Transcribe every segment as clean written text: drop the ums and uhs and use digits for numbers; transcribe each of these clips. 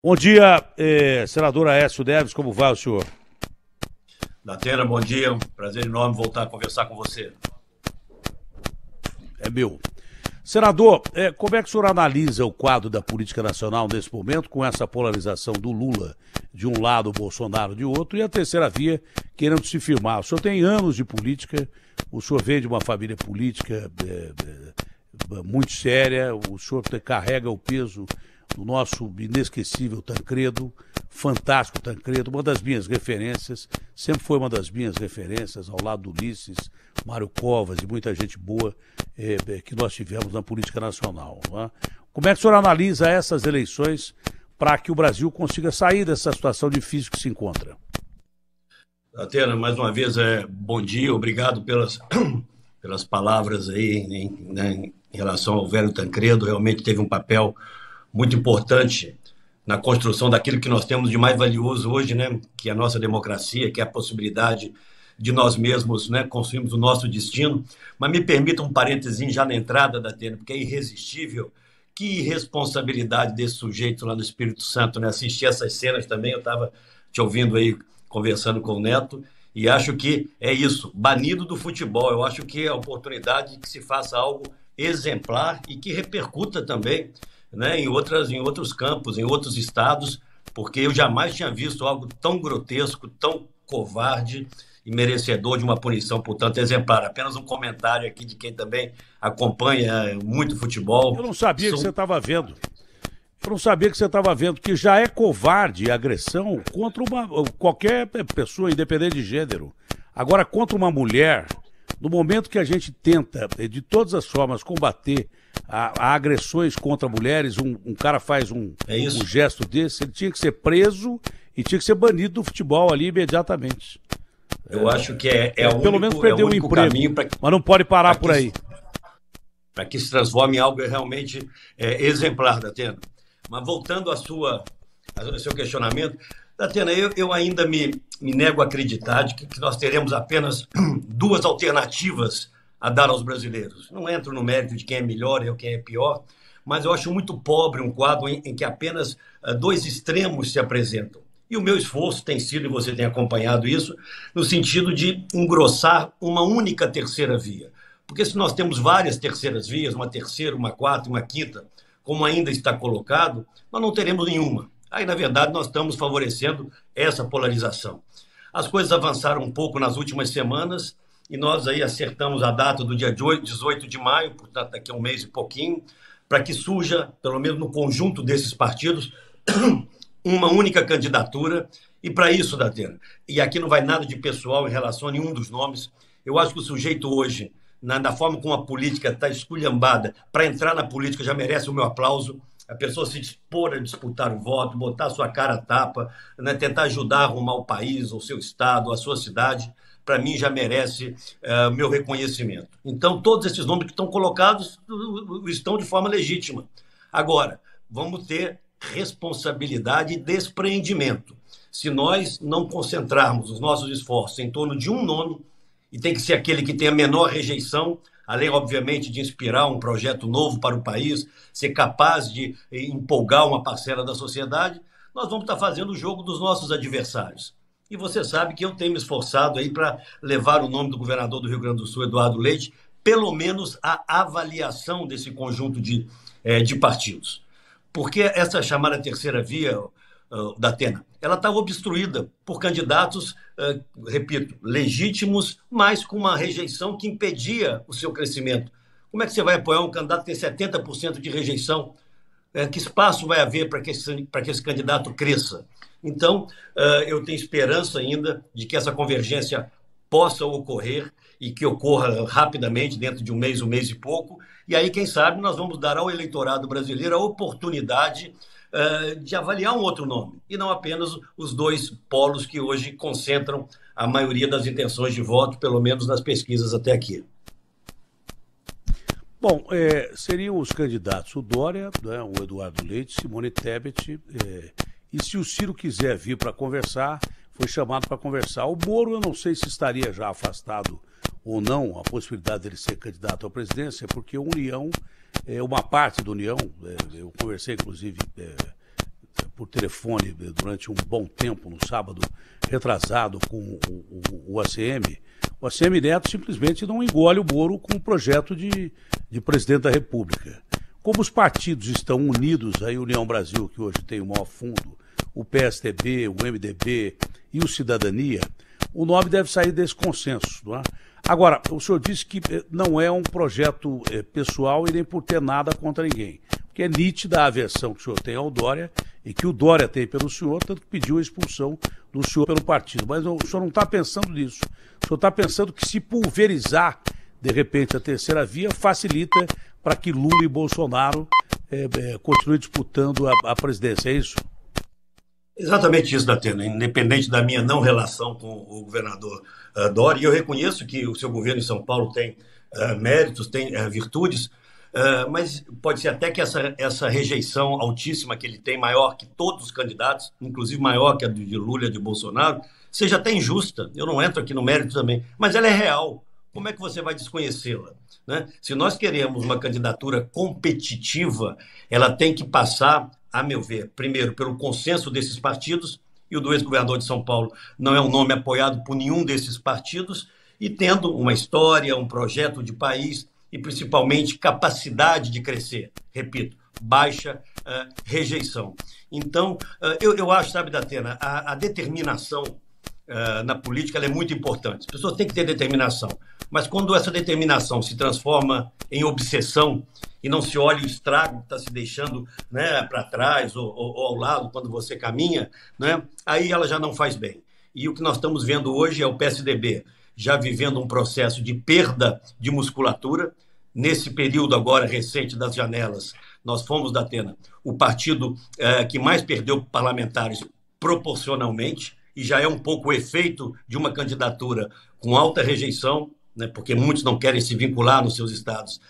Bom dia, senador Aécio Neves, como vai o senhor? Datena, bom dia, um prazer enorme voltar a conversar com você. É meu. Senador, como é que o senhor analisa o quadro da política nacional nesse momento, com essa polarização do Lula de um lado, o Bolsonaro de outro, e a terceira via querendo se firmar? O senhor tem anos de política, o senhor vem de uma família política muito séria, o senhor carrega o peso do nosso inesquecível Tancredo, fantástico Tancredo, uma das minhas referências, sempre foi uma das minhas referências, ao lado do Ulisses, Mário Covas e muita gente boa que nós tivemos na política nacional. Não é? Como é que o senhor analisa essas eleições para que o Brasil consiga sair dessa situação difícil que se encontra? Datena, mais uma vez, bom dia, obrigado pelas palavras aí em relação ao velho Tancredo, realmente teve um papel muito importante na construção daquilo que nós temos de mais valioso hoje, né? Que é a nossa democracia, que é a possibilidade de nós mesmos, né, construirmos o nosso destino. Mas me permita um parênteses já na entrada da Atena, porque é irresistível. Que irresponsabilidade desse sujeito lá no Espírito Santo, né? Assistir essas cenas também, eu estava te ouvindo aí, conversando com o Neto, e acho que é isso, banido do futebol. Eu acho que é a oportunidade de que se faça algo exemplar e que repercuta também, né, em outros campos, em outros estados, porque eu jamais tinha visto algo tão grotesco, tão covarde e merecedor de uma punição, portanto, exemplar. Apenas um comentário aqui de quem também acompanha muito futebol. Eu não sabia que você estava vendo. Eu não sabia que você estava vendo, que já é covarde a agressão contra qualquer pessoa, independente de gênero. Agora, contra uma mulher, no momento que a gente tenta, de todas as formas, combater a agressões contra mulheres, um cara faz um gesto desse, ele tinha que ser preso e tinha que ser banido do futebol ali imediatamente. Eu acho que pelo menos perdeu o emprego, mas não pode parar por aí. Para que se transforme em algo realmente exemplar, Datena. Mas voltando ao seu questionamento, Datena, eu ainda me nego a acreditar de que nós teremos apenas duas alternativas a dar aos brasileiros. Não entro no mérito de quem é melhor ou quem é pior, mas eu acho muito pobre um quadro em que apenas dois extremos se apresentam. E o meu esforço tem sido, e você tem acompanhado isso, no sentido de engrossar uma única terceira via. Porque se nós temos várias terceiras vias, uma terceira, uma quarta, uma quinta, como ainda está colocado, nós não teremos nenhuma. Aí, na verdade, nós estamos favorecendo essa polarização. As coisas avançaram um pouco nas últimas semanas e nós aí acertamos a data do dia 18 de maio, portanto, daqui a um mês e pouquinho, para que surja, pelo menos no conjunto desses partidos, uma única candidatura. E para isso, Datena, e aqui não vai nada de pessoal em relação a nenhum dos nomes, eu acho que o sujeito hoje, na forma como a política está esculhambada, para entrar na política já merece o meu aplauso. A pessoa se dispor a disputar o voto, botar a sua cara a tapa, né, tentar ajudar a arrumar o país, o seu estado, a sua cidade, para mim já merece meu reconhecimento. Então, todos esses nomes que estão colocados estão de forma legítima. Agora, vamos ter responsabilidade e despreendimento. Se nós não concentrarmos os nossos esforços em torno de um nome, e tem que ser aquele que tem a menor rejeição, além, obviamente, de inspirar um projeto novo para o país, ser capaz de empolgar uma parcela da sociedade, nós vamos estar fazendo o jogo dos nossos adversários. E você sabe que eu tenho me esforçado aí para levar o nome do governador do Rio Grande do Sul, Eduardo Leite, pelo menos a avaliação desse conjunto de partidos. Porque essa chamada terceira via, Datena, ela está obstruída por candidatos, repito, legítimos, mas com uma rejeição que impedia o seu crescimento. Como é que você vai apoiar um candidato que tem 70% de rejeição? Que espaço vai haver para que esse candidato cresça? Então, eu tenho esperança ainda de que essa convergência possa ocorrer e que ocorra rapidamente, dentro de um mês e pouco. E aí, quem sabe, nós vamos dar ao eleitorado brasileiro a oportunidade de avaliar um outro nome, e não apenas os dois polos que hoje concentram a maioria das intenções de voto, pelo menos nas pesquisas até aqui. Bom, seriam os candidatos o Dória, né, o Eduardo Leite, Simone Tebet, e se o Ciro quiser vir para conversar, foi chamado para conversar. O Moro, eu não sei se estaria já afastado ou não a possibilidade dele ser candidato à presidência, porque a União, uma parte da União, eu conversei inclusive por telefone durante um bom tempo, no sábado retrasado, com o ACM. O ACM Neto simplesmente não engole o Moro com o projeto de presidente da República. Como os partidos estão unidos, a União Brasil, que hoje tem o maior fundo, o PSDB, o MDB e o Cidadania, o nome deve sair desse consenso, não é? Agora, o senhor disse que não é um projeto pessoal e nem por ter nada contra ninguém, porque é nítida a aversão que o senhor tem ao Dória e que o Dória tem pelo senhor, tanto que pediu a expulsão do senhor pelo partido. Mas o senhor não está pensando nisso. O senhor está pensando que se pulverizar, de repente, a terceira via facilita para que Lula e Bolsonaro continuem disputando a presidência, é isso? Exatamente isso, Datena. Independente da minha não relação com o governador Dória, e eu reconheço que o seu governo em São Paulo tem méritos, tem virtudes, mas pode ser até que essa rejeição altíssima que ele tem, maior que todos os candidatos, inclusive maior que a de Lula e de Bolsonaro, seja até injusta. Eu não entro aqui no mérito também, mas ela é real. Como é que você vai desconhecê-la, né? Se nós queremos uma candidatura competitiva, ela tem que passar, a meu ver, primeiro pelo consenso desses partidos, e o do ex-governador de São Paulo não é um nome apoiado por nenhum desses partidos, e tendo uma história, um projeto de país e principalmente capacidade de crescer. Repito, baixa rejeição. Então, eu acho, sabe, Datena, a determinação na política ela é muito importante. As pessoas têm que ter determinação, mas quando essa determinação se transforma em obsessão e não se olha o estrago que está se deixando, né, para trás ou ao lado quando você caminha, né, aí ela já não faz bem. E o que nós estamos vendo hoje é o PSDB já vivendo um processo de perda de musculatura. Nesse período agora recente das janelas, nós fomos, Datena, o partido que mais perdeu parlamentares proporcionalmente, e já é um pouco o efeito de uma candidatura com alta rejeição, né, porque muitos não querem se vincular nos seus estados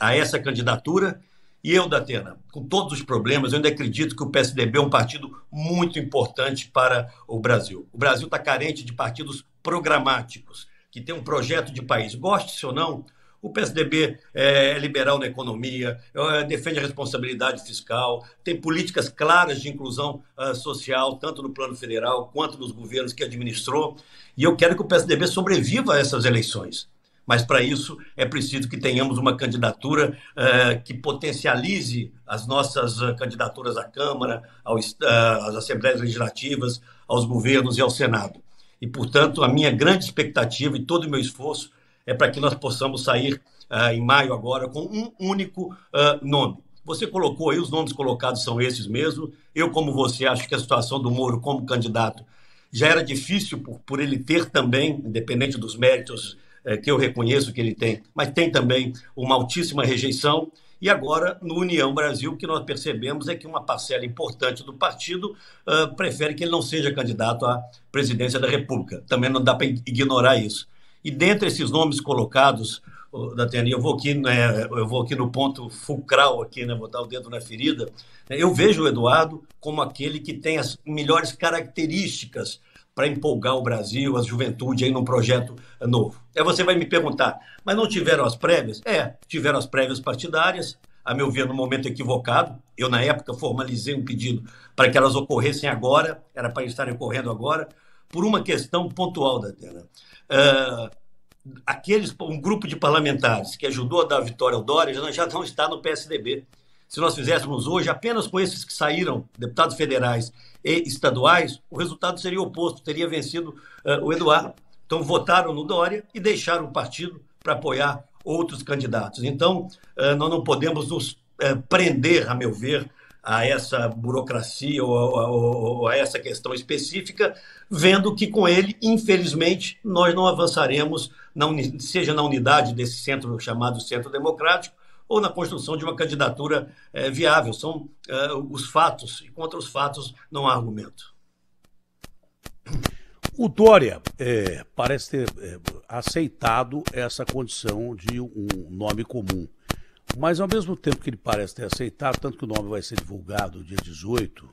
a essa candidatura. E eu, Datena, com todos os problemas, eu ainda acredito que o PSDB é um partido muito importante para o Brasil. O Brasil está carente de partidos programáticos, que tem um projeto de país. Goste-se ou não, o PSDB é liberal na economia, defende a responsabilidade fiscal, tem políticas claras de inclusão social, tanto no plano federal quanto nos governos que administrou. E eu quero que o PSDB sobreviva a essas eleições. Mas, para isso, é preciso que tenhamos uma candidatura que potencialize as nossas candidaturas à Câmara, às Assembleias Legislativas, aos governos e ao Senado. E, portanto, a minha grande expectativa e todo o meu esforço é para que nós possamos sair em maio agora com um único nome. Você colocou aí, os nomes colocados são esses mesmo. Eu, como você, acho que a situação do Moro como candidato já era difícil por ele ter também, independente dos méritos que eu reconheço que ele tem, mas tem também uma altíssima rejeição. E agora, no União Brasil, o que nós percebemos é que uma parcela importante do partido prefere que ele não seja candidato à presidência da República. Também não dá para ignorar isso. E dentre esses nomes colocados, Datena, eu vou aqui no ponto fulcral, aqui, né, botar o dedo na ferida, eu vejo o Eduardo como aquele que tem as melhores características para empolgar o Brasil, a juventude, aí num projeto novo. Aí você vai me perguntar, mas não tiveram as prévias? Tiveram as prévias partidárias, a meu ver, no momento equivocado. Eu, na época, formalizei um pedido para que elas ocorressem agora, era para estarem ocorrendo agora, por uma questão pontual, Datena. Um grupo de parlamentares que ajudou a dar a vitória ao Dória já não está no PSDB. Se nós fizéssemos hoje apenas com esses que saíram, deputados federais e estaduais, o resultado seria oposto, teria vencido o Eduardo. Então votaram no Dória e deixaram o partido para apoiar outros candidatos. Então, nós não podemos nos prender, a meu ver, a essa burocracia ou a essa questão específica, vendo que com ele, infelizmente, nós não avançaremos, seja na unidade desse centro chamado Centro Democrático, ou na construção de uma candidatura viável. São os fatos, e contra os fatos não há argumento. O Dória parece ter aceitado essa condição de um nome comum, mas ao mesmo tempo que ele parece ter aceitado, tanto que o nome vai ser divulgado dia 18,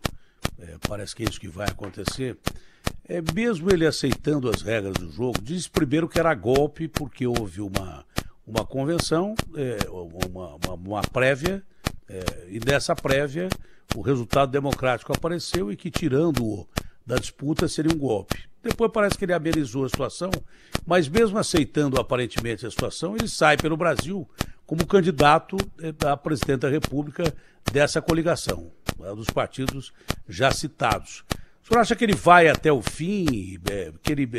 parece que é isso que vai acontecer, mesmo ele aceitando as regras do jogo, diz primeiro que era golpe porque houve uma convenção, uma prévia E dessa prévia, o resultado democrático apareceu e que, tirando-o da disputa, seria um golpe. Depois parece que ele amenizou a situação, mas mesmo aceitando aparentemente a situação, ele sai pelo Brasil como candidato a presidente da República dessa coligação, dos partidos já citados. O senhor acha que ele vai até o fim, que ele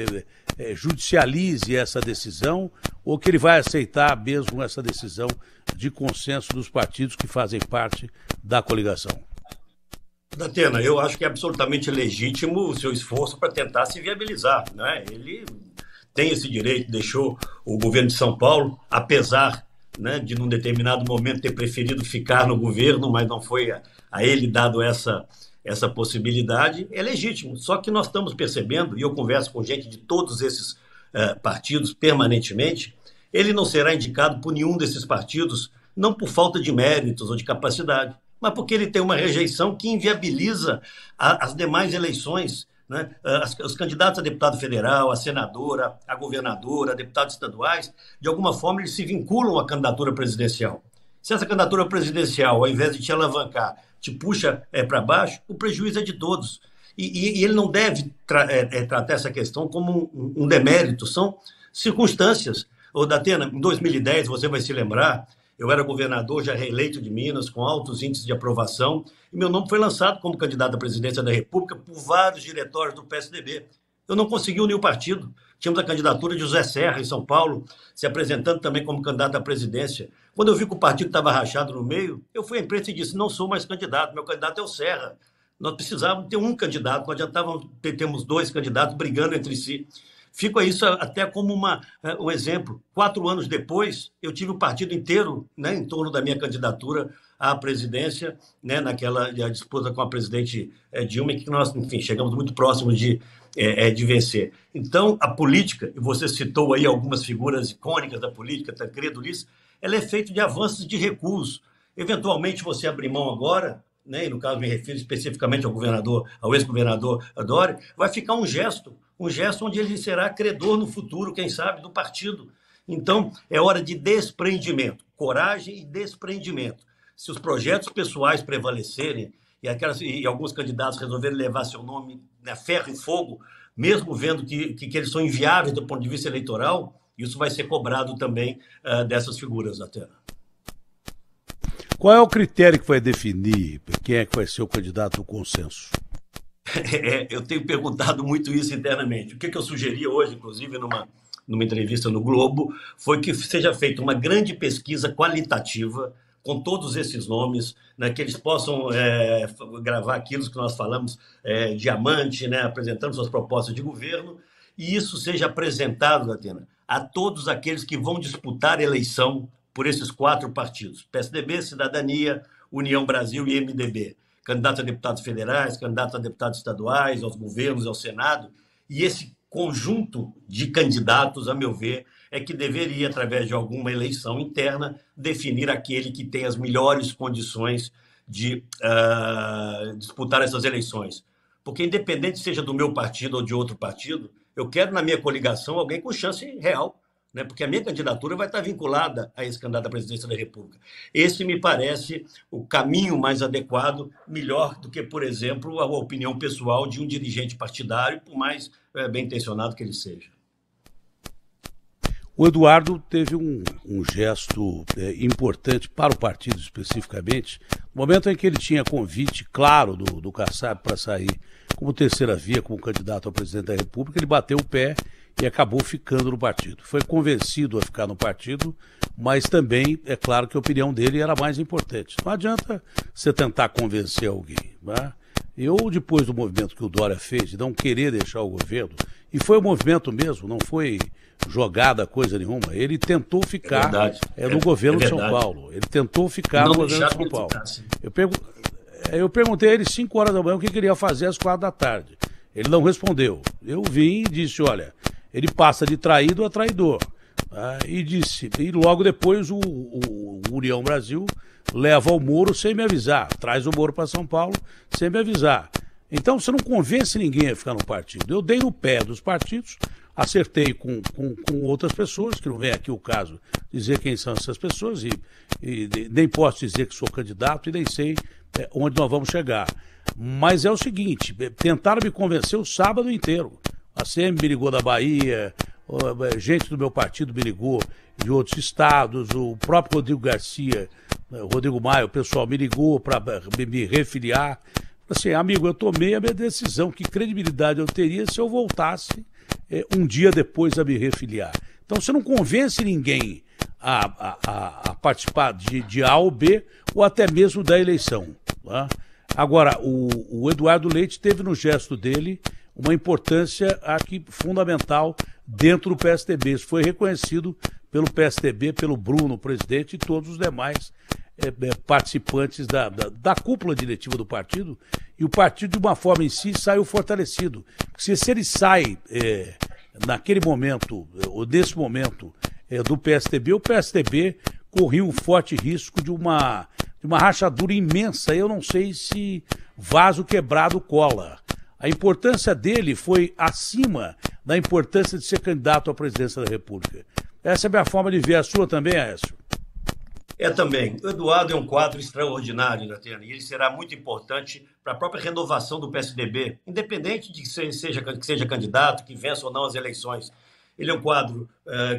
judicialize essa decisão, ou que ele vai aceitar mesmo essa decisão de consenso dos partidos que fazem parte da coligação? Datena, eu acho que é absolutamente legítimo o seu esforço para tentar se viabilizar, né? Ele tem esse direito, deixou o governo de São Paulo, apesar, né, de num determinado momento ter preferido ficar no governo, mas não foi a ele dado essa possibilidade, é legítimo. Só que nós estamos percebendo, e eu converso com gente de todos esses partidos permanentemente, ele não será indicado por nenhum desses partidos, não por falta de méritos ou de capacidade, mas porque ele tem uma rejeição que inviabiliza as demais eleições, né? Os candidatos a deputado federal, a senadora, a governadora, a deputados estaduais, de alguma forma eles se vinculam à candidatura presidencial. Se essa candidatura presidencial, ao invés de te alavancar, te puxa para baixo, o prejuízo é de todos. E ele não deve tratar essa questão como um demérito, são circunstâncias. Ô, Datena, em 2010, você vai se lembrar, eu era governador já reeleito de Minas, com altos índices de aprovação, e meu nome foi lançado como candidato à presidência da República por vários diretórios do PSDB. Eu não consegui unir o partido. Tínhamos a candidatura de José Serra, em São Paulo, se apresentando também como candidato à presidência. Quando eu vi que o partido estava rachado no meio, eu fui à imprensa e disse, não sou mais candidato, meu candidato é o Serra. Nós precisávamos ter um candidato, não adiantava termos dois candidatos brigando entre si. Fica isso até como um exemplo. 4 anos depois, eu tive o partido inteiro, né, em torno da minha candidatura à presidência, né, naquela disputa com a presidente Dilma, que nós, enfim, chegamos muito próximos de vencer. Então, a política, e você citou aí algumas figuras icônicas da política, Tancredo Ulisses, ela é feita de avanços de recuos. Eventualmente, você abrir mão agora, né, e no caso me refiro especificamente ao ex-governador Dória, vai ficar um gesto onde ele será credor no futuro, quem sabe, do partido. Então, é hora de desprendimento, coragem e desprendimento. Se os projetos pessoais prevalecerem e alguns candidatos resolverem levar seu nome a ferro e fogo, mesmo vendo que eles são inviáveis do ponto de vista eleitoral, isso vai ser cobrado também dessas figuras, Datena. Qual é o critério que vai definir quem é que vai ser o candidato do consenso? Eu tenho perguntado muito isso internamente. O que eu sugeri hoje, inclusive, numa entrevista no Globo, foi que seja feita uma grande pesquisa qualitativa com todos esses nomes, né, que eles possam gravar aquilo que nós falamos, diamante, né, apresentando suas propostas de governo, e isso seja apresentado, Datena, a todos aqueles que vão disputar a eleição por esses 4 partidos, PSDB, Cidadania, União Brasil e MDB. Candidatos a deputados federais, candidatos a deputados estaduais, aos governos, ao Senado. E esse conjunto de candidatos, a meu ver, é que deveria, através de alguma eleição interna, definir aquele que tem as melhores condições de disputar essas eleições. Porque, independente seja do meu partido ou de outro partido, eu quero na minha coligação alguém com chance real, né? Porque a minha candidatura vai estar vinculada a esse candidato à presidência da República. Esse me parece o caminho mais adequado, melhor do que, por exemplo, a opinião pessoal de um dirigente partidário, por mais bem intencionado que ele seja. O Eduardo teve um gesto importante para o partido especificamente, no momento em que ele tinha convite claro do Kassab para sair como terceira via, como candidato a presidente da República, ele bateu o pé e acabou ficando no partido. Foi convencido a ficar no partido, mas também é claro que a opinião dele era mais importante. Não adianta você tentar convencer alguém, né? Eu, depois do movimento que o Dória fez, de não querer deixar o governo, e foi um movimento mesmo, não foi jogada coisa nenhuma, ele tentou ficar no governo de São Paulo. Ele tentou ficar no governo de São Paulo. Eu perguntei a ele 5 horas da manhã o que ele ia fazer às 4 da tarde. Ele não respondeu. Eu vim e disse, olha, ele passa de traído a traidor. E logo depois o União Brasil leva o Moro sem me avisar, traz o Moro para São Paulo sem me avisar. Então você não convence ninguém a ficar no partido. Eu dei no pé dos partidos, acertei com outras pessoas, que não vem aqui o caso dizer quem são essas pessoas, e nem posso dizer que sou candidato e nem sei onde nós vamos chegar. Mas é o seguinte, tentaram me convencer o sábado inteiro. A CM me ligou da Bahia, gente do meu partido me ligou de outros estados, o próprio Rodrigo Garcia, Rodrigo Maia, o pessoal me ligou para me refiliar. Assim, amigo, eu tomei a minha decisão, que credibilidade eu teria se eu voltasse um dia depois a me refiliar. Então você não convence ninguém a participar de A ou B, ou até mesmo da eleição. Tá? Agora, o Eduardo Leite teve no gesto dele uma importância aqui fundamental dentro do PSDB. Isso foi reconhecido pelo PSDB, pelo Bruno, o presidente, e todos os demais participantes da cúpula diretiva do partido, e o partido, de uma forma em si, saiu fortalecido. Se ele sai naquele momento, ou nesse momento, do PSDB, o PSDB corria um forte risco de uma rachadura imensa. Eu não sei se vaso quebrado cola. A importância dele foi acima da importância de ser candidato à presidência da República. Essa é a minha forma de ver. A sua também, Aécio? Também. O Eduardo é um quadro extraordinário, Datena, e ele será muito importante para a própria renovação do PSDB, independente de que seja candidato, que vença ou não as eleições. Ele é um quadro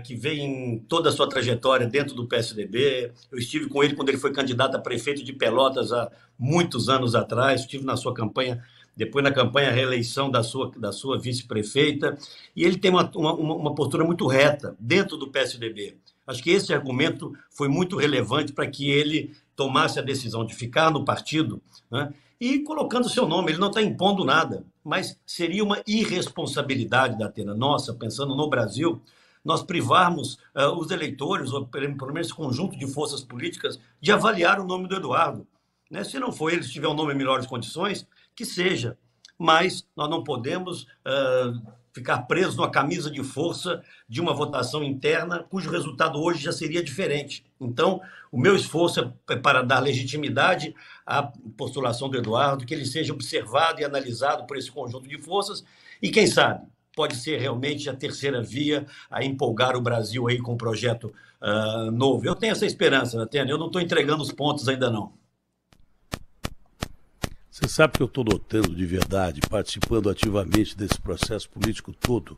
que vem toda a sua trajetória dentro do PSDB. Eu estive com ele quando ele foi candidato a prefeito de Pelotas há muitos anos atrás, estive na sua campanha, depois na campanha à reeleição da sua vice-prefeita, e ele tem uma postura muito reta dentro do PSDB. Acho que esse argumento foi muito relevante para que ele tomasse a decisão de ficar no partido, né, e colocando seu nome. Ele não está impondo nada, mas seria uma irresponsabilidade da Atena nossa, pensando no Brasil, nós privarmos os eleitores, ou pelo menos esse conjunto de forças políticas, de avaliar o nome do Eduardo. Né? Se não for ele, se tiver um nome em melhores condições, que seja. Mas nós não podemos ficar presos numa camisa de força de uma votação interna, cujo resultado hoje já seria diferente. Então, o meu esforço é para dar legitimidade à postulação do Eduardo, que ele seja observado e analisado por esse conjunto de forças, e quem sabe pode ser realmente a terceira via a empolgar o Brasil aí com um projeto novo. Eu tenho essa esperança, Natena. Eu não estou entregando os pontos ainda não. Você sabe que eu estou notando de verdade, participando ativamente desse processo político todo,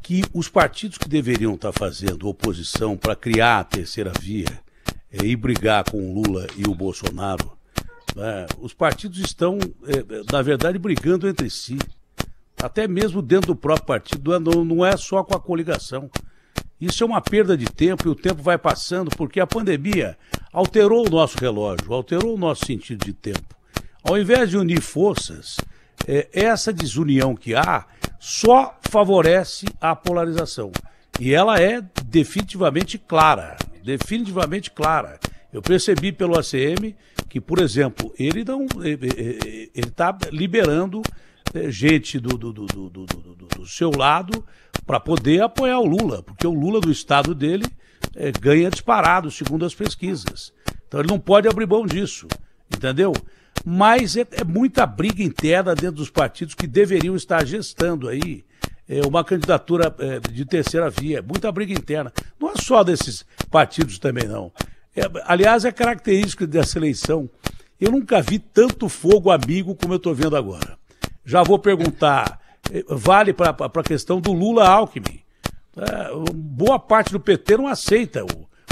que os partidos que deveriam estar fazendo oposição para criar a terceira via e brigar com o Lula e o Bolsonaro, os partidos estão, na verdade, brigando entre si. Até mesmo dentro do próprio partido, não é só com a coligação. Isso é uma perda de tempo, e o tempo vai passando, porque a pandemia alterou o nosso relógio, alterou o nosso sentido de tempo. Ao invés de unir forças, essa desunião que há só favorece a polarização. E ela é definitivamente clara, definitivamente clara. Eu percebi pelo ACM que, por exemplo, ele está liberando gente do seu lado para poder apoiar o Lula, porque o Lula do estado dele ganha disparado, segundo as pesquisas. Então ele não pode abrir mão disso, entendeu? Mas é muita briga interna dentro dos partidos que deveriam estar gestando aí uma candidatura de terceira via. Muita briga interna. Não é só desses partidos também, não. Aliás, é característica dessa eleição. Eu nunca vi tanto fogo amigo como eu estou vendo agora. Já vou perguntar, vale para a questão do Lula-Alckmin. Boa parte do PT não aceita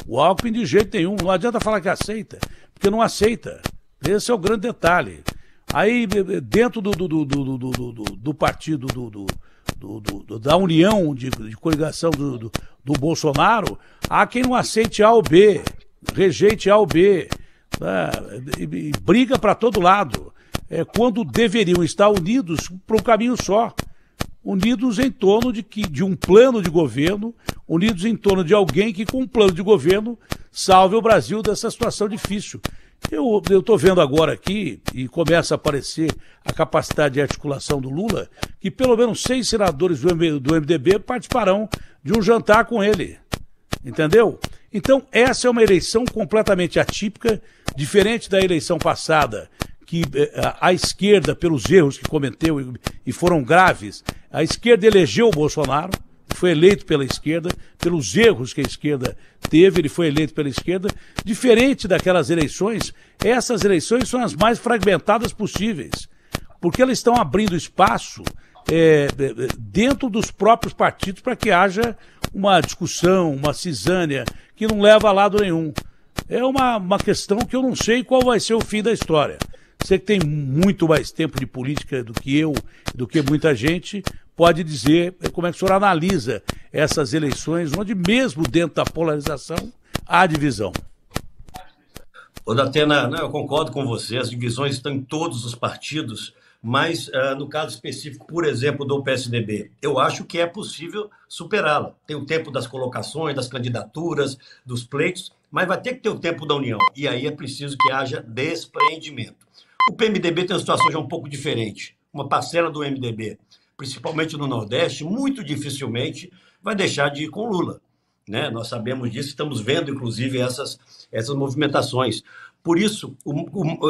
o Alckmin de jeito nenhum. Não adianta falar que aceita, porque não aceita. Esse é o grande detalhe. Aí, dentro do partido, da união de coligação do Bolsonaro, há quem não aceite A ou B, rejeite A ou B, e briga para todo lado, quando deveriam estar unidos para um caminho só, unidos em torno de um plano de governo, unidos em torno de alguém que, com um plano de governo, salve o Brasil dessa situação difícil. Eu estou vendo agora aqui, e começa a aparecer a capacidade de articulação do Lula, que pelo menos 6 senadores do MDB participarão de um jantar com ele. Entendeu? Então, essa é uma eleição completamente atípica, diferente da eleição passada, que a esquerda, pelos erros que cometeu e foram graves, A esquerda elegeu o Bolsonaro, foi eleito pela esquerda, pelos erros que a esquerda teve, ele foi eleito pela esquerda. Diferente daquelas eleições, essas eleições são as mais fragmentadas possíveis, porque elas estão abrindo espaço dentro dos próprios partidos para que haja uma discussão, uma cisânia, que não leva a lado nenhum. É uma questão que eu não sei qual vai ser o fim da história. Você que tem muito mais tempo de política do que eu, do que muita gente, pode dizer como é que o senhor analisa essas eleições, onde mesmo dentro da polarização há divisão. Ô, Datena, eu concordo com você, as divisões estão em todos os partidos, mas no caso específico, por exemplo, do PSDB, eu acho que é possível superá-la. Tem o tempo das colocações, das candidaturas, dos pleitos, mas vai ter que ter o tempo da união, e aí é preciso que haja despreendimento. O PMDB tem uma situação já um pouco diferente. Uma parcela do MDB, principalmente no Nordeste, muito dificilmente vai deixar de ir com Lula, né? Nós sabemos disso, estamos vendo, inclusive, essas movimentações. Por isso,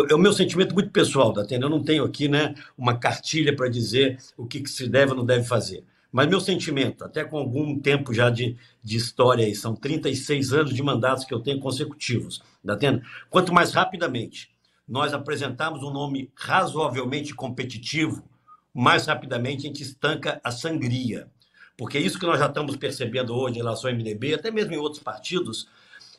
é o meu sentimento muito pessoal, Datena. Eu não tenho aqui, né, uma cartilha para dizer o que se deve ou não deve fazer. Mas meu sentimento, até com algum tempo já de história, aí, são 36 anos de mandatos que eu tenho consecutivos, Datena. Quanto mais rapidamente nós apresentarmos um nome razoavelmente competitivo, mais rapidamente a gente estanca a sangria. Porque isso que nós já estamos percebendo hoje em relação ao MDB, até mesmo em outros partidos,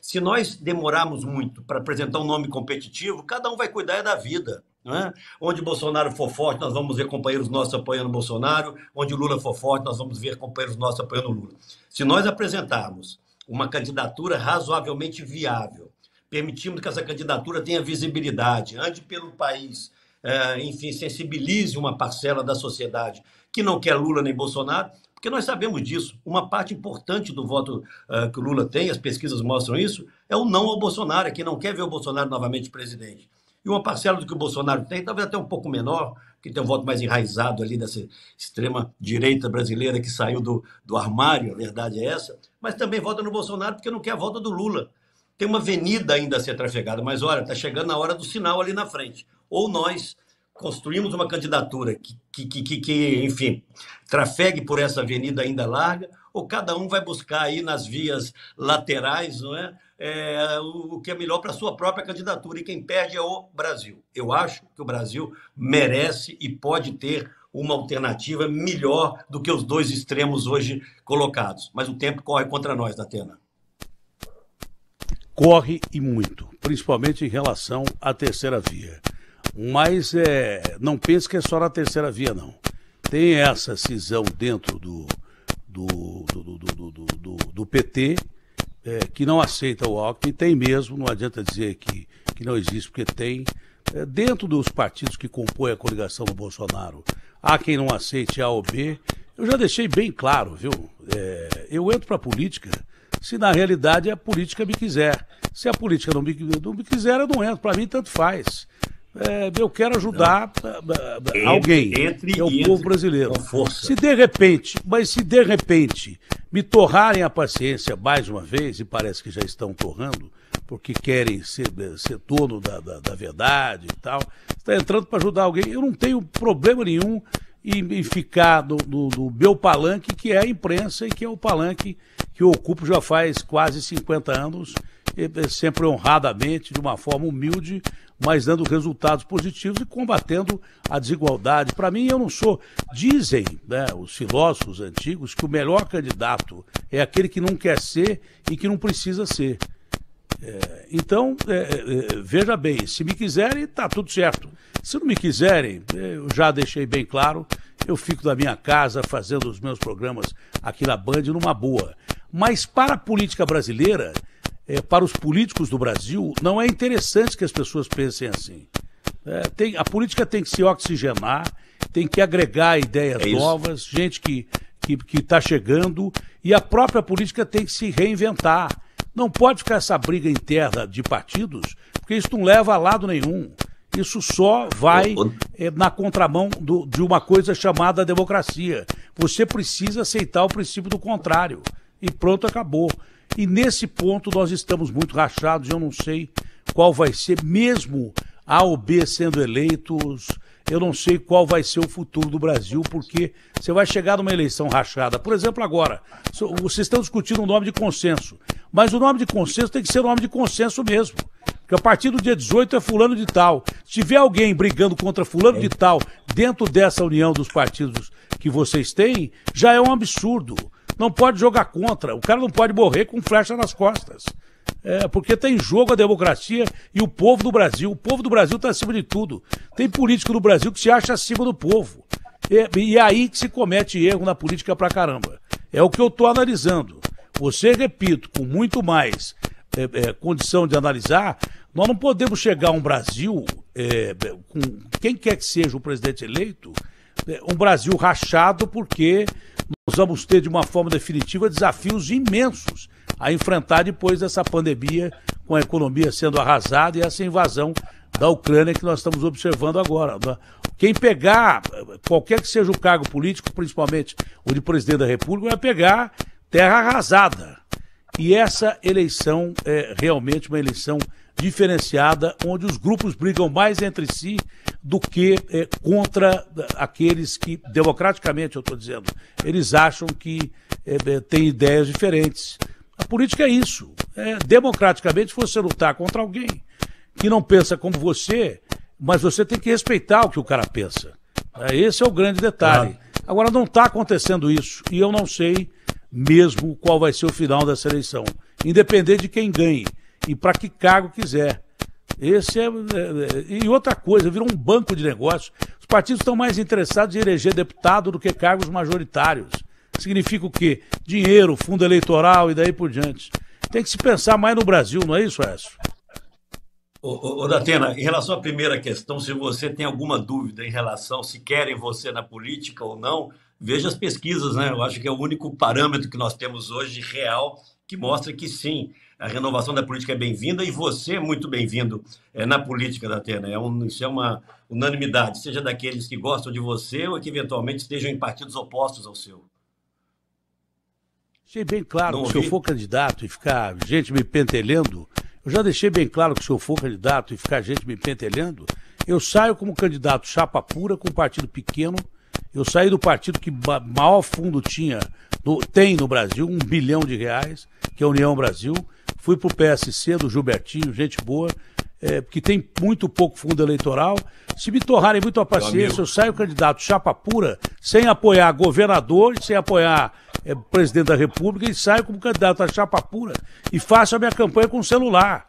se nós demorarmos muito para apresentar um nome competitivo, cada um vai cuidar da vida. Não é? Onde Bolsonaro for forte, nós vamos ver companheiros nossos apoiando Bolsonaro. Onde Lula for forte, nós vamos ver companheiros nossos apoiando Lula. Se nós apresentarmos uma candidatura razoavelmente viável, permitimos que essa candidatura tenha visibilidade, ande pelo país, enfim, sensibilize uma parcela da sociedade que não quer Lula nem Bolsonaro, porque nós sabemos disso. Uma parte importante do voto que o Lula tem, as pesquisas mostram isso, é o não ao Bolsonaro, é quem não quer ver o Bolsonaro novamente presidente. E uma parcela do que o Bolsonaro tem, talvez até um pouco menor, que tem um voto mais enraizado ali dessa extrema-direita brasileira que saiu do armário, a verdade é essa, mas também vota no Bolsonaro porque não quer a volta do Lula. Tem uma avenida ainda a ser trafegada, mas olha, está chegando na hora do sinal ali na frente. Ou nós construímos uma candidatura que, enfim, trafegue por essa avenida ainda larga, ou cada um vai buscar aí nas vias laterais, não é? O que é melhor para a sua própria candidatura, e quem perde é o Brasil. Eu acho que o Brasil merece e pode ter uma alternativa melhor do que os dois extremos hoje colocados. Mas o tempo corre contra nós, Datena. Corre e muito, principalmente em relação à terceira via. Mas não pense que é só na terceira via, não. Tem essa cisão dentro do PT, que não aceita o Alckmin, tem mesmo, não adianta dizer que não existe, porque tem. Dentro dos partidos que compõem a coligação do Bolsonaro, há quem não aceite A ou B. Eu já deixei bem claro, viu? Eu entro para a política se na realidade a política me quiser. Se a política não me quiser, eu não entro. Para mim, tanto faz. Eu quero ajudar alguém, que é o povo brasileiro. Se de repente me torrarem a paciência mais uma vez, e parece que já estão torrando, porque querem ser dono da verdade e tal, está entrando para ajudar alguém, eu não tenho problema nenhum em ficar no meu palanque, que é a imprensa, e que é o palanque que eu ocupo já faz quase 50 anos, sempre honradamente, de uma forma humilde, mas dando resultados positivos e combatendo a desigualdade. Para mim, eu não sou... Dizem, né, os filósofos antigos, que o melhor candidato é aquele que não quer ser e que não precisa ser. Então, veja bem, se me quiserem, está tudo certo. Se não me quiserem, eu já deixei bem claro, eu fico da minha casa fazendo os meus programas aqui na Band numa boa. Mas para a política brasileira, para os políticos do Brasil, não é interessante que as pessoas pensem assim. A política tem que se oxigenar, tem que agregar ideias novas, gente que está chegando, e a própria política tem que se reinventar. Não pode ficar essa briga interna de partidos, porque isso não leva a lado nenhum. Isso só vai na contramão de uma coisa chamada democracia. Você precisa aceitar o princípio do contrário. E pronto, acabou. E nesse ponto nós estamos muito rachados, eu não sei qual vai ser, mesmo A ou B sendo eleitos, eu não sei qual vai ser o futuro do Brasil, porque você vai chegar numa eleição rachada. Por exemplo, agora, vocês estão discutindo um nome de consenso, mas o nome de consenso tem que ser nome de consenso mesmo. Porque a partir do dia 18 é fulano de tal. Se tiver alguém brigando contra fulano de tal dentro dessa união dos partidos que vocês têm, já é um absurdo. Não pode jogar contra. O cara não pode morrer com flecha nas costas. Porque tem em jogo a democracia e o povo do Brasil. O povo do Brasil está acima de tudo. Tem político no Brasil que se acha acima do povo. E é aí que se comete erro na política pra caramba. É o que eu estou analisando. Você, repito, com muito mais condição de analisar, nós não podemos chegar a um Brasil, com quem quer que seja o presidente eleito, um Brasil rachado, porque nós vamos ter de uma forma definitiva desafios imensos a enfrentar depois dessa pandemia, com a economia sendo arrasada e essa invasão da Ucrânia que nós estamos observando agora. Quem pegar, qualquer que seja o cargo político, principalmente o de presidente da República, vai pegar terra arrasada. E essa eleição é realmente uma eleição diferenciada, onde os grupos brigam mais entre si do que contra aqueles que, democraticamente, eu estou dizendo, eles acham que têm ideias diferentes. A política é isso. Democraticamente, você lutar contra alguém que não pensa como você, mas você tem que respeitar o que o cara pensa. Esse é o grande detalhe. Agora, não está acontecendo isso, e eu não sei mesmo qual vai ser o final dessa eleição, independente de quem ganhe e para que cargo quiser. E outra coisa, virou um banco de negócios. Os partidos estão mais interessados em eleger deputado do que cargos majoritários. Significa o quê? Dinheiro, fundo eleitoral e daí por diante. Tem que se pensar mais no Brasil, não é isso, Écio? Ô, Datena, em relação à primeira questão, se você tem alguma dúvida em relação se querem você na política ou não, veja as pesquisas, né? Eu acho que é o único parâmetro que nós temos hoje real que mostra que sim, a renovação da política é bem-vinda e você é muito bem-vindo na política, Datena. Isso é uma unanimidade, seja daqueles que gostam de você ou que eventualmente estejam em partidos opostos ao seu. Deixei bem claro que se eu for candidato e ficar gente me pentelhando, eu já deixei bem claro que se eu for candidato e ficar gente me pentelhando, eu saio como candidato chapa pura com um partido pequeno. Eu saí do partido que maior fundo tem no Brasil, R$1 bilhão, que é a União Brasil. Fui para o PSC do Gilbertinho, gente boa, que tem muito pouco fundo eleitoral. Se me torrarem muito a paciência, eu saio candidato chapa pura, sem apoiar governador, sem apoiar presidente da República, e saio como candidato a chapa pura e faço a minha campanha com celular.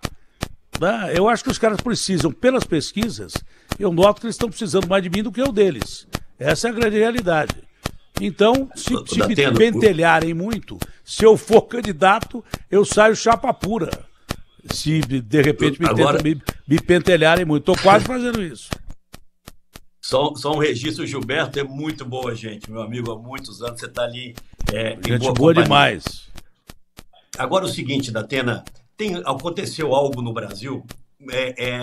Eu acho que os caras precisam, pelas pesquisas, eu noto que eles estão precisando mais de mim do que eu deles. Essa é a grande realidade. Então, se me pentelharem muito, se eu for candidato, eu saio chapa pura. Se de repente me pentelharem muito. Estou quase fazendo isso. Só um registro, Gilberto é muito boa, gente. Meu amigo, há muitos anos você está ali em boa demais. Agora o seguinte, Datena, aconteceu algo no Brasil,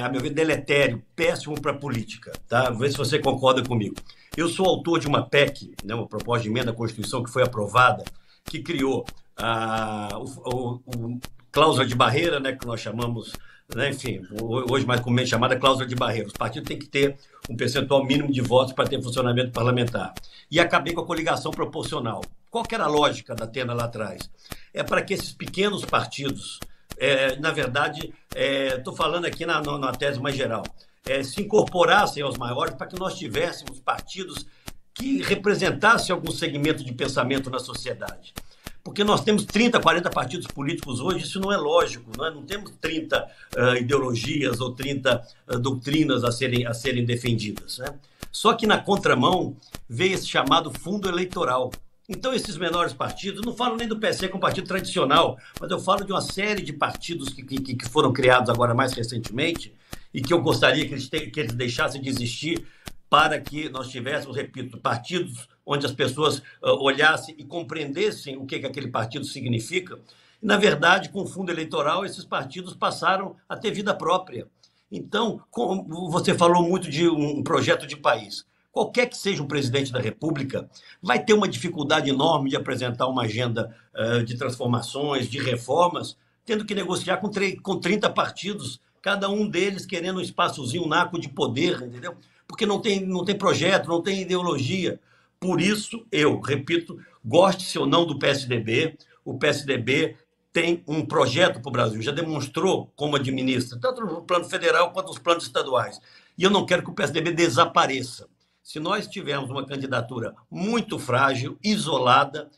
a meu ver, deletério, péssimo para a política. Tá? Vê se você concorda comigo. Eu sou autor de uma PEC, né, uma proposta de emenda à Constituição que foi aprovada, que criou o cláusula de barreira, né, que nós chamamos, né, enfim, hoje mais comumente chamada cláusula de barreira. Os partidos têm que ter um percentual mínimo de votos para ter funcionamento parlamentar. E acabei com a coligação proporcional. Qual que era a lógica da Atena lá atrás? É para que esses pequenos partidos, na verdade, estou falando aqui na tese mais geral, se incorporassem aos maiores para que nós tivéssemos partidos que representassem algum segmento de pensamento na sociedade. Porque nós temos 30, 40 partidos políticos hoje, isso não é lógico, não temos 30 ideologias ou 30 doutrinas a serem defendidas. Né? Só que na contramão veio esse chamado fundo eleitoral. Então esses menores partidos, não falo nem do PC como partido tradicional, mas eu falo de uma série de partidos que foram criados agora mais recentemente e que eu gostaria que eles deixassem de existir para que nós tivéssemos, repito, partidos onde as pessoas olhassem e compreendessem o que aquele partido significa. E, na verdade, com o fundo eleitoral, esses partidos passaram a ter vida própria. Então, você falou muito de um projeto de país. Qualquer que seja o presidente da República, vai ter uma dificuldade enorme de apresentar uma agenda de transformações, de reformas, tendo que negociar com 30 partidos, cada um deles querendo um espaçozinho, um naco de poder, entendeu? porque não tem projeto, não tem ideologia. Por isso, eu repito, goste-se ou não do PSDB, o PSDB tem um projeto para o Brasil, já demonstrou como administra, tanto no plano federal quanto nos planos estaduais. E eu não quero que o PSDB desapareça. Se nós tivermos uma candidatura muito frágil, isolada,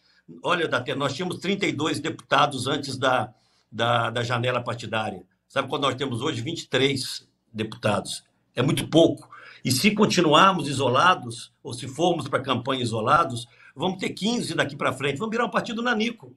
olha, Datena, nós tínhamos 32 deputados antes da janela partidária. Sabe quando nós temos hoje 23 deputados? É muito pouco. E se continuarmos isolados, ou se formos para a campanha isolados, vamos ter 15 daqui para frente, vamos virar um partido nanico.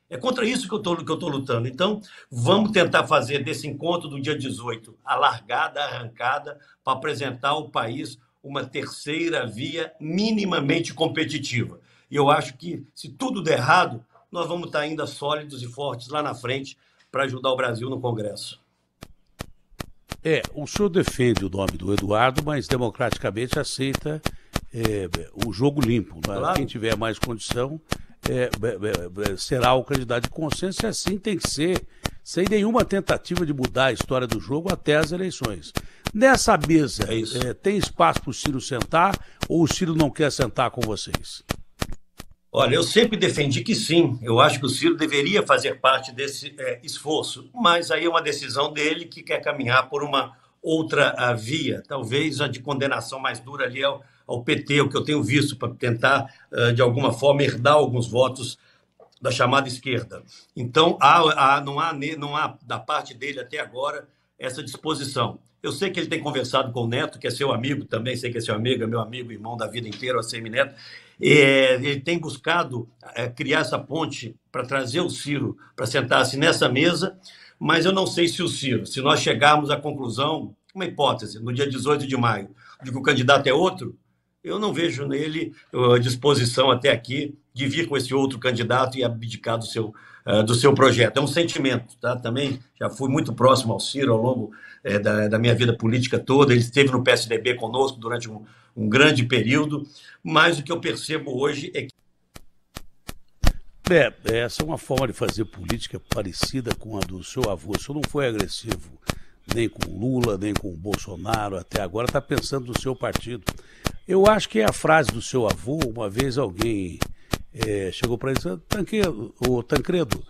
É contra isso que eu estou lutando. Então, vamos tentar fazer desse encontro do dia 18 a largada, a arrancada, para apresentar ao país uma terceira via minimamente competitiva. E eu acho que, se tudo der errado, nós vamos estar ainda sólidos e fortes lá na frente para ajudar o Brasil no Congresso. O senhor defende o nome do Eduardo, mas democraticamente aceita o jogo limpo. Né? Claro. Quem tiver mais condição será o candidato de consenso, e assim tem que ser, sem nenhuma tentativa de mudar a história do jogo até as eleições. Nessa mesa, tem espaço para o Ciro sentar, ou o Ciro não quer sentar com vocês? Olha, eu sempre defendi que sim. Eu acho que o Ciro deveria fazer parte desse esforço, mas aí é uma decisão dele que quer caminhar por uma outra via, talvez a de condenação mais dura ali ao PT, o que eu tenho visto, para tentar, de alguma forma, herdar alguns votos da chamada esquerda. Então, não há da parte dele até agora essa disposição. Eu sei que ele tem conversado com o Neto, que é seu amigo também, sei que é seu amigo, é meu amigo, irmão da vida inteira, o ACM Neto. Ele tem buscado criar essa ponte para trazer o Ciro para sentar-se nessa mesa, mas eu não sei se o Ciro, se nós chegarmos à conclusão, uma hipótese, no dia 18 de maio, de que o candidato é outro, eu não vejo nele a disposição até aqui de vir com esse outro candidato e abdicar do seu projeto. É um sentimento, tá? Também já fui muito próximo ao Ciro ao longo da minha vida política toda. Ele esteve no PSDB conosco durante um grande período, mas o que eu percebo hoje é que... Essa é uma forma de fazer política parecida com a do seu avô. O senhor não foi agressivo nem com Lula, nem com Bolsonaro até agora, está pensando no seu partido. Eu acho que é a frase do seu avô. Uma vez alguém chegou para ele e disse: Tancredo,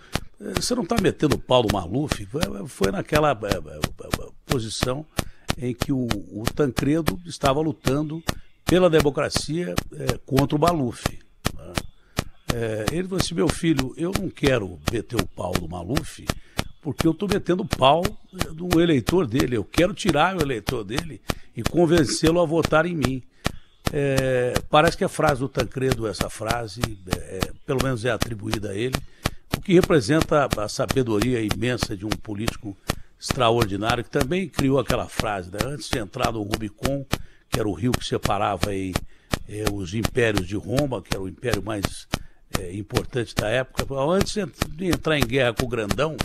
você não está metendo o pau no Maluf? Foi naquela posição em que o Tancredo estava lutando pela democracia contra o Maluf. Ele falou assim: meu filho, eu não quero meter o pau no Maluf, porque eu estou metendo o pau no eleitor dele. Eu quero tirar o eleitor dele e convencê-lo a votar em mim. Parece que a frase do Tancredo, essa frase, pelo menos é atribuída a ele, o que representa a sabedoria imensa de um político extraordinário, que também criou aquela frase, né? Antes de entrar no Rubicon, que era o rio que separava aí, os impérios de Roma, que era o império mais importante da época, antes de entrar em guerra com o grandão,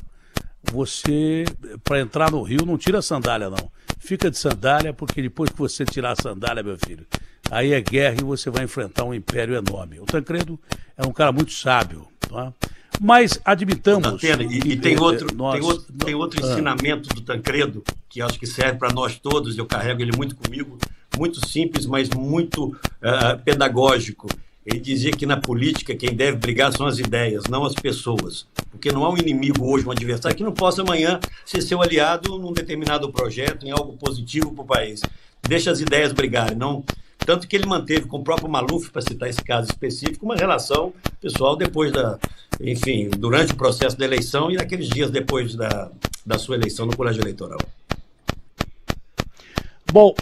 você, para entrar no rio, não tira a sandália, não. Fica de sandália, porque depois que você tirar a sandália, meu filho, aí é guerra e você vai enfrentar um império enorme. O Tancredo é um cara muito sábio, tá? Mas admitamos... Tem outro ensinamento do Tancredo, que acho que serve para nós todos, eu carrego ele muito comigo, muito simples, mas muito pedagógico. Ele dizia que na política quem deve brigar são as ideias, não as pessoas. Porque não há um inimigo hoje, um adversário, que não possa amanhã ser seu aliado num determinado projeto, em algo positivo para o país. Deixa as ideias brigarem, não... Tanto que ele manteve com o próprio Maluf, para citar esse caso específico, uma relação pessoal depois durante o processo da eleição e naqueles dias depois da sua eleição no colégio eleitoral. Bom,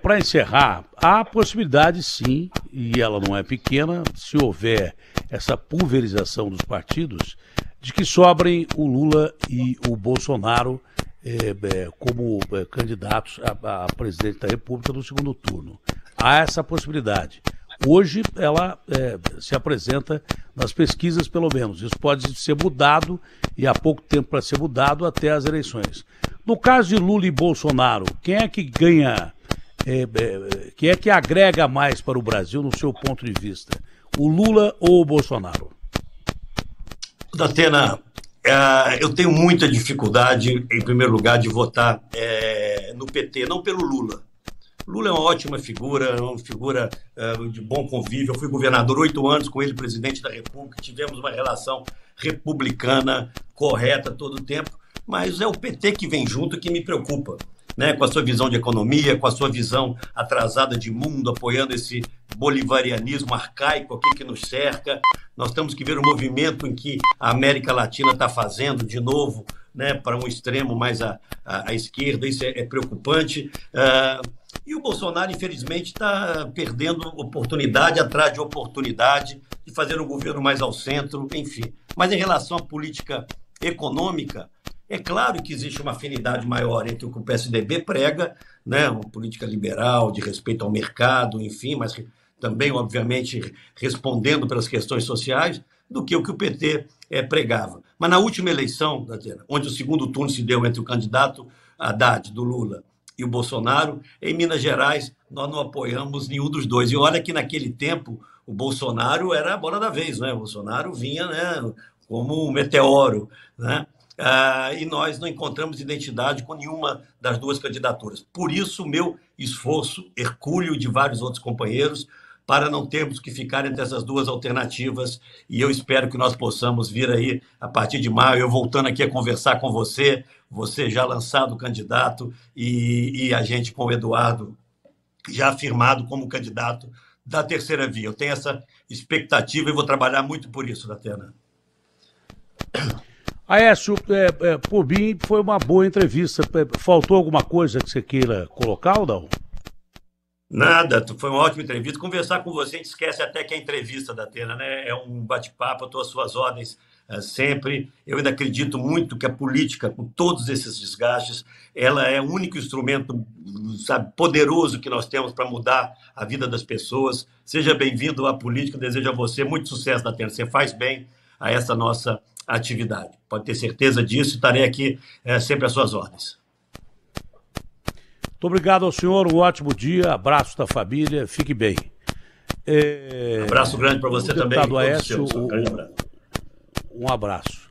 para encerrar, há possibilidade sim, e ela não é pequena, se houver essa pulverização dos partidos, de que sobrem o Lula e o Bolsonaro como candidatos a presidente da República no segundo turno. Há essa possibilidade. Hoje ela se apresenta nas pesquisas, pelo menos. Isso pode ser mudado, e há pouco tempo para ser mudado, até as eleições. No caso de Lula e Bolsonaro, quem é que ganha, quem é que agrega mais para o Brasil, no seu ponto de vista? O Lula ou o Bolsonaro? Datena, eu tenho muita dificuldade, em primeiro lugar, de votar no PT, não pelo Lula. Lula é uma ótima figura, uma figura de bom convívio. Eu fui governador 8 anos com ele, presidente da República. Tivemos uma relação republicana, correta todo o tempo. Mas é o PT que vem junto que me preocupa, né? Com a sua visão de economia, com a sua visão atrasada de mundo, apoiando esse bolivarianismo arcaico aqui que nos cerca. Nós temos que ver o movimento em que a América Latina está fazendo de novo, né, para um extremo mais à esquerda. Isso é preocupante. E o Bolsonaro, infelizmente, está perdendo oportunidade atrás de oportunidade de fazer um governo mais ao centro, enfim. Mas em relação à política econômica, é claro que existe uma afinidade maior entre o que o PSDB prega, né, uma política liberal, de respeito ao mercado, enfim, mas também, obviamente, respondendo pelas questões sociais, do que o PT pregava. Mas na última eleição, onde o segundo turno se deu entre o candidato Haddad, do Lula, e o Bolsonaro, em Minas Gerais, nós não apoiamos nenhum dos dois. E olha que naquele tempo o Bolsonaro era a bola da vez, né? O Bolsonaro vinha, né, como um meteoro, né? E nós não encontramos identidade com nenhuma das duas candidaturas. Por isso, o meu esforço hercúleo de vários outros companheiros para não termos que ficar entre essas duas alternativas, e eu espero que nós possamos vir aí, a partir de maio, eu voltando aqui a conversar com você, você já lançado candidato, e a gente com o Eduardo já afirmado como candidato da terceira via. Eu tenho essa expectativa e vou trabalhar muito por isso, Datena. Aécio, por mim, foi uma boa entrevista. Faltou alguma coisa que você queira colocar ou não? Nada, foi uma ótima entrevista. Conversar com você, a gente esquece até que é entrevista, Datena, né? É um bate-papo, eu estou às suas ordens sempre. Eu ainda acredito muito que a política, com todos esses desgastes, ela é o único instrumento, sabe, poderoso que nós temos para mudar a vida das pessoas. Seja bem-vindo à política, desejo a você muito sucesso, Datena. Você faz bem a essa nossa atividade. Pode ter certeza disso, estarei aqui sempre às suas ordens. Muito obrigado ao senhor, um ótimo dia, abraço da família, fique bem. Abraço grande para você também. Aécio, um abraço.